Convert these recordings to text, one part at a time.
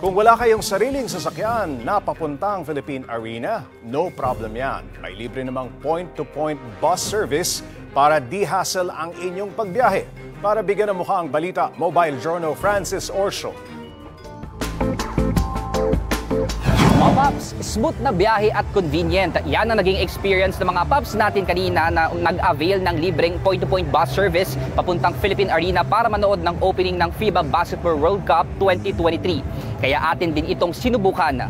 Kung wala kayong sariling sasakyan na papuntang Philippine Arena, no problem yan. May libre namang point-to-point bus service para di hassle ang inyong pagbiyahe. Para bigyan ng mukha ang balita, Mobile Journal Francis Orso. Mga Paps, smooth na biyahe at convenient. Yan ang naging experience ng mga Paps natin kanina na nag-avail ng libreng point-to-point bus service papuntang Philippine Arena para manood ng opening ng FIBA Basketball World Cup 2023. Kaya atin din itong sinubukan.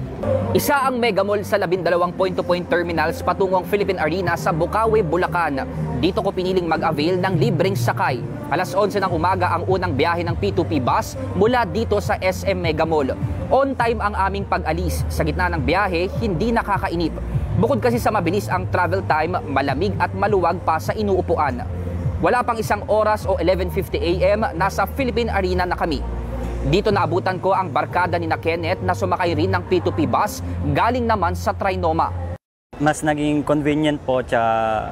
Isa ang Mega Mall sa 12 point-to-point terminals patungong Philippine Arena sa Bukawi, Bulacan. Dito ko piniling mag-avail ng libreng sakay. Alas 11 ng umaga ang unang biyahe ng P2P bus mula dito sa SM Mega Mall. On time ang aming pag-alis. Sa gitna ng biyahe, hindi nakakainip. Bukod kasi sa mabilis ang travel time, malamig at maluwag pa sa inuupuan. Wala pang isang oras o 11:50 AM, nasa Philippine Arena na kami. Dito naabutan ko ang barkada ni Kenneth na sumakay rin ng P2P bus galing naman sa Trinoma. Mas naging convenient po, tsaka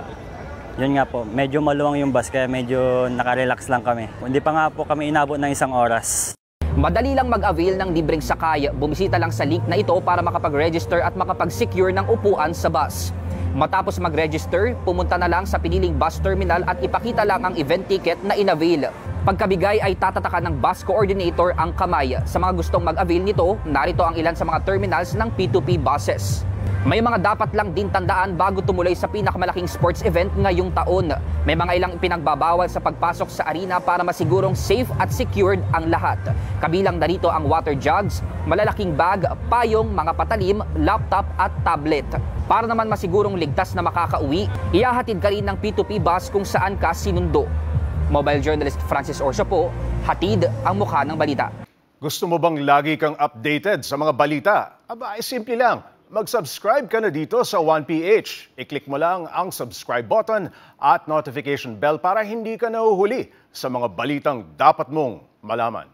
yun nga po, medyo maluwang yung bus kaya medyo nakarelax lang kami. Hindi pa nga po kami inabot ng isang oras. Madali lang mag-avail ng libreng sakay. Bumisita lang sa link na ito para makapag-register at makapag-secure ng upuan sa bus. Matapos mag-register, pumunta na lang sa piniling bus terminal at ipakita lang ang event ticket na in-avail. Pagkabigay ay tatatakan ng bus coordinator ang kamay. Sa mga gustong mag-avail nito, narito ang ilan sa mga terminals ng P2P buses. May mga dapat lang din tandaan bago tumuloy sa pinakamalaking sports event ngayong taon. May mga ilang ipinagbabawal sa pagpasok sa arena para masigurong safe at secured ang lahat. Kabilang narito ang water jugs, malalaking bag, payong, mga patalim, laptop at tablet. Para naman masigurong ligtas na makakauwi, ihahatid ka rin ng P2P bus kung saan ka sinundo. Mobile journalist Francis Orso po, hatid ang mukha ng balita. Gusto mo bang lagi kang updated sa mga balita? Aba, ay simple lang. Mag-subscribe ka na dito sa 1PH. I-click mo lang ang subscribe button at notification bell para hindi ka nahuhuli sa mga balitang dapat mong malaman.